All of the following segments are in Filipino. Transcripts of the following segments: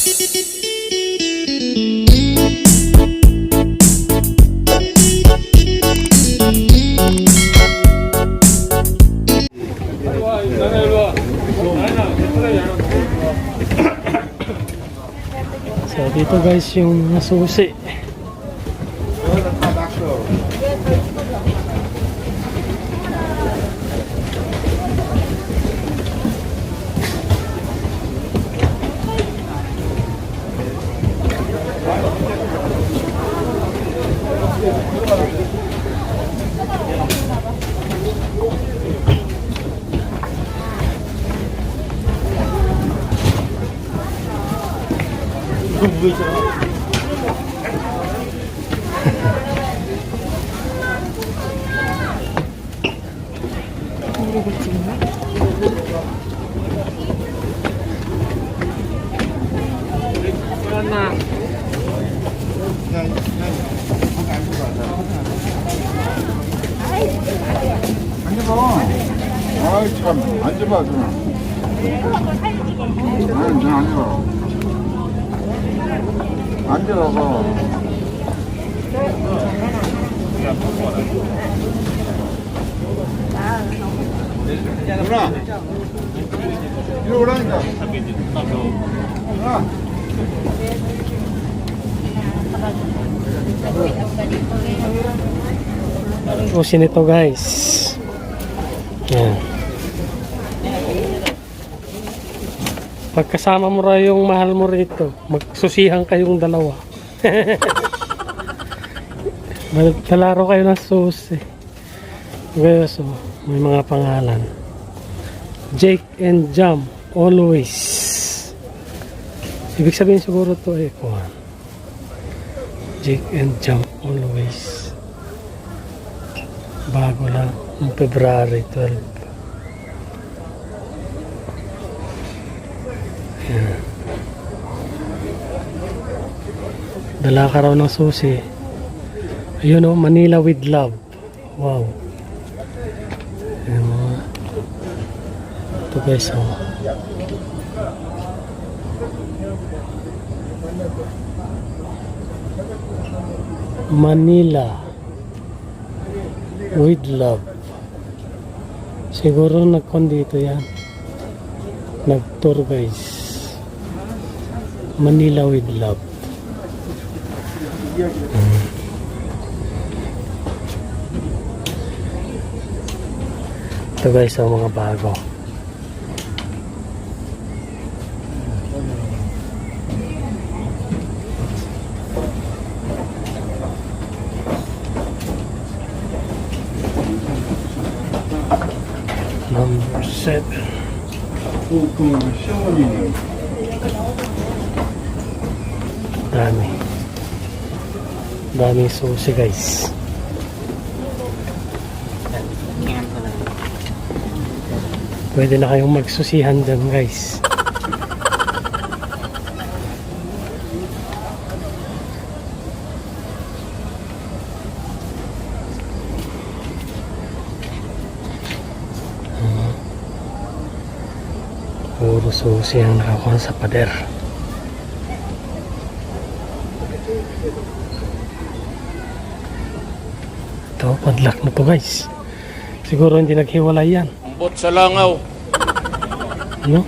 So dito guys yung susi. 아이 참 앉아봐 좀. 앉아봐. 누나 이리 오라니까. 누나. Susi nito guys. Yan. Pagkasama mo rin yung mahal mo rito, magsusihan kayong dalawa. Kalaro kayo ng susi. Guys, so, may mga pangalan. Jake and Jam, always. Ibig sabihin siguro to eh, kuhan. Jake and Jam, always. Bago lang, ng February 12. Yan. Dala ka raw ng susi. Ayun o, Manila with love. Wow. Ayan mga. Ito guys o. Manila with love. Siguro nagkon dito yan. Nag-tour guys. Manila with love. Ito guys ang mga bago. Number 7. Daming susi guys. Pwede na kayong magsusihan dyan guys. Puro susi ang nakakuha sa pader. Ito, padlock na to guys. Siguro hindi naghiwalay yan. Ambot sa langaw. Ano?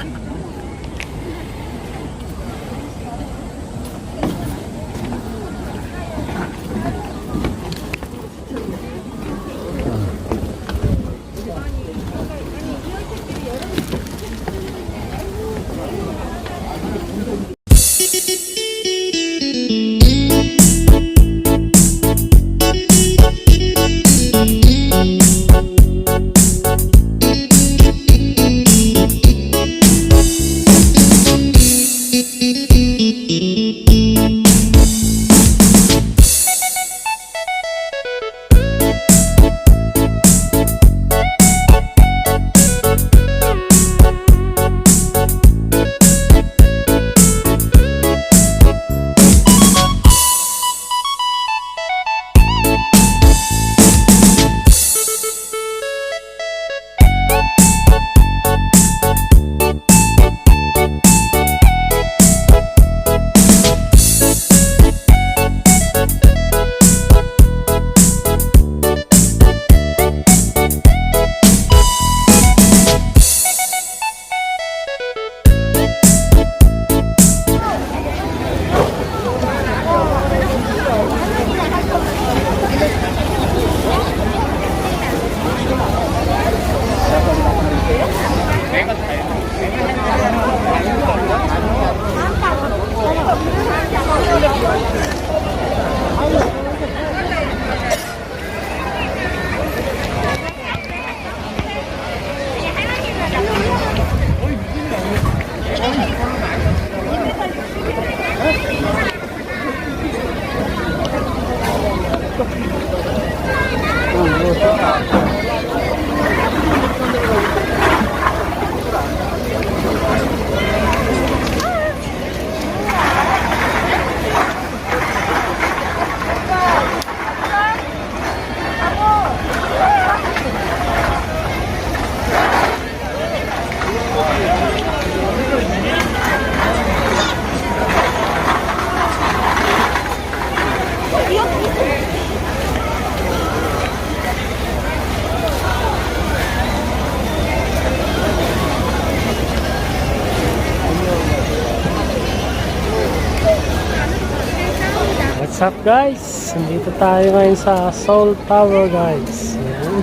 What's up guys? Nandito tayo ngayon sa Seoul Tower guys. Ayan.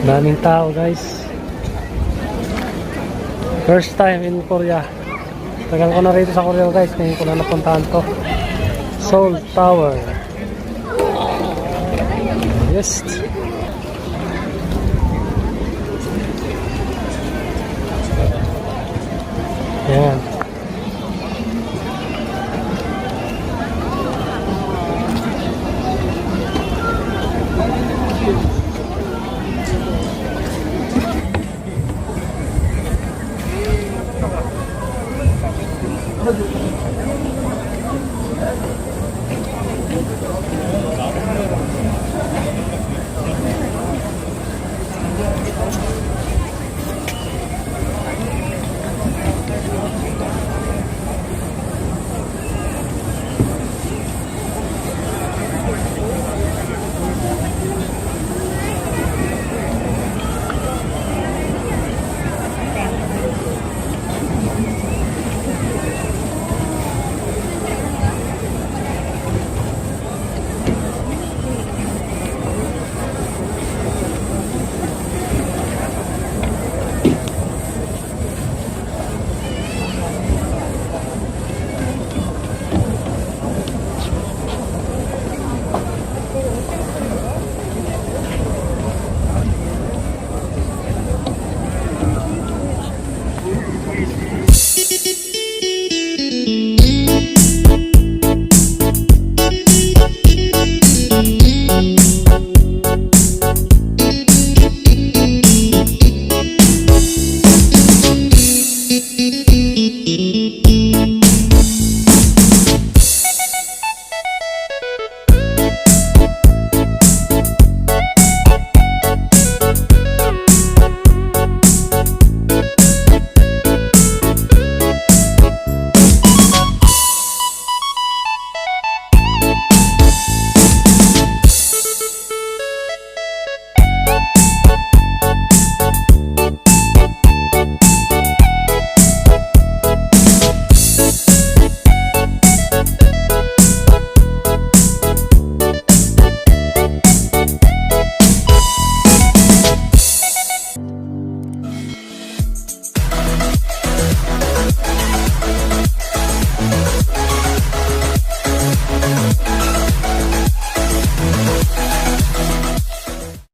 Daming tao guys. First time in Korea. Tagal ko na rito sa Korea guys. Ngayon ko na napuntahan to. Seoul Tower. Yes. Ayan.